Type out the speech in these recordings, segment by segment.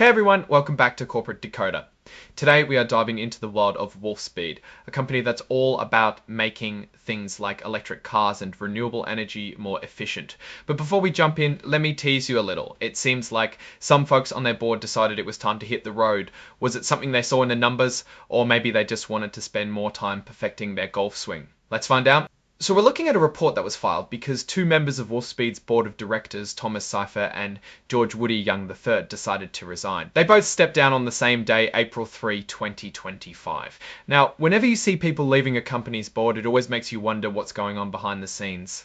Hey everyone, welcome back to Corporate Decoder. Today we are diving into the world of Wolfspeed, a company that's all about making things like electric cars and renewable energy more efficient. But before we jump in, let me tease you a little. It seems like some folks on their board decided it was time to hit the road. Was it something they saw in the numbers, or maybe they just wanted to spend more time perfecting their golf swing? Let's find out. So we're looking at a report that was filed because two members of Wolfspeed's board of directors, Thomas Seifer and George Woody Young III, decided to resign. They both stepped down on the same day, April 3, 2025. Now, whenever you see people leaving a company's board, it always makes you wonder what's going on behind the scenes.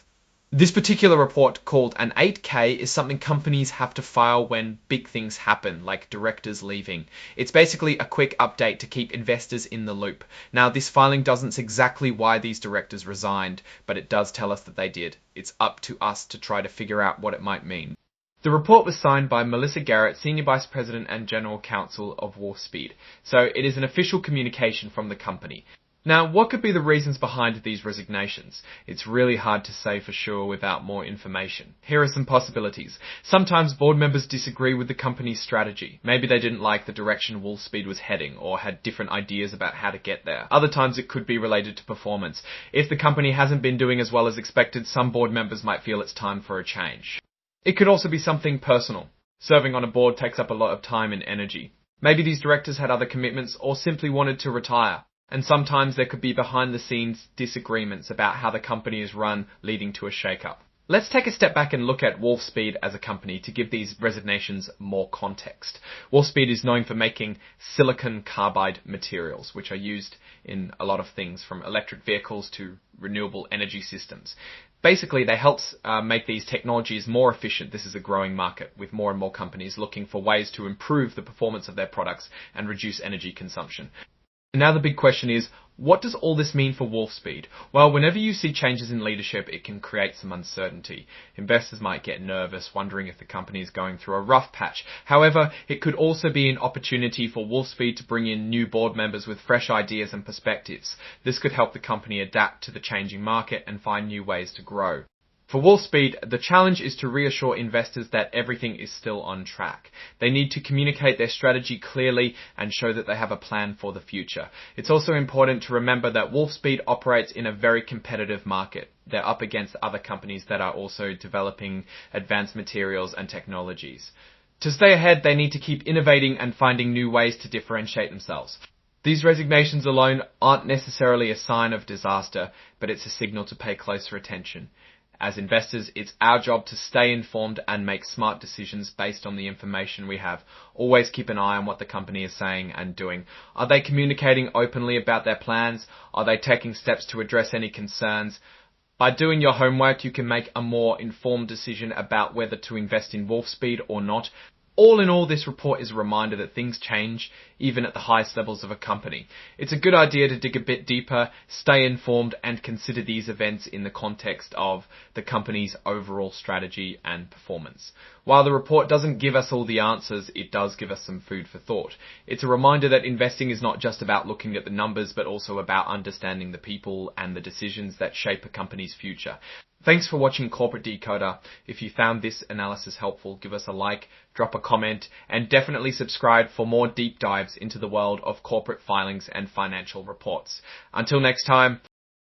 This particular report, called an 8K, is something companies have to file when big things happen, like directors leaving. It's basically a quick update to keep investors in the loop. Now, this filing doesn't say exactly why these directors resigned, but it does tell us that they did. It's up to us to try to figure out what it might mean. The report was signed by Melissa Garrett, Senior Vice President and General Counsel of Wolfspeed, so it is an official communication from the company. Now, what could be the reasons behind these resignations? It's really hard to say for sure without more information. Here are some possibilities. Sometimes board members disagree with the company's strategy. Maybe they didn't like the direction Wolfspeed was heading or had different ideas about how to get there. Other times it could be related to performance. If the company hasn't been doing as well as expected, some board members might feel it's time for a change. It could also be something personal. Serving on a board takes up a lot of time and energy. Maybe these directors had other commitments or simply wanted to retire. And sometimes there could be behind-the-scenes disagreements about how the company is run, leading to a shake-up. Let's take a step back and look at Wolfspeed as a company to give these resignations more context. Wolfspeed is known for making silicon carbide materials, which are used in a lot of things from electric vehicles to renewable energy systems. Basically, they help make these technologies more efficient. This is a growing market with more and more companies looking for ways to improve the performance of their products and reduce energy consumption. Now the big question is, what does all this mean for Wolfspeed? Well, whenever you see changes in leadership, it can create some uncertainty. Investors might get nervous, wondering if the company is going through a rough patch. However, it could also be an opportunity for Wolfspeed to bring in new board members with fresh ideas and perspectives. This could help the company adapt to the changing market and find new ways to grow. For Wolfspeed, the challenge is to reassure investors that everything is still on track. They need to communicate their strategy clearly and show that they have a plan for the future. It's also important to remember that Wolfspeed operates in a very competitive market. They're up against other companies that are also developing advanced materials and technologies. To stay ahead, they need to keep innovating and finding new ways to differentiate themselves. These resignations alone aren't necessarily a sign of disaster, but it's a signal to pay closer attention. As investors, it's our job to stay informed and make smart decisions based on the information we have. Always keep an eye on what the company is saying and doing. Are they communicating openly about their plans? Are they taking steps to address any concerns? By doing your homework, you can make a more informed decision about whether to invest in Wolfspeed or not. All in all, this report is a reminder that things change, even at the highest levels of a company. It's a good idea to dig a bit deeper, stay informed, and consider these events in the context of the company's overall strategy and performance. While the report doesn't give us all the answers, it does give us some food for thought. It's a reminder that investing is not just about looking at the numbers, but also about understanding the people and the decisions that shape a company's future. Thanks for watching Corporate Decoder. If you found this analysis helpful, give us a like, drop a comment, and definitely subscribe for more deep dives into the world of corporate filings and financial reports. Until next time.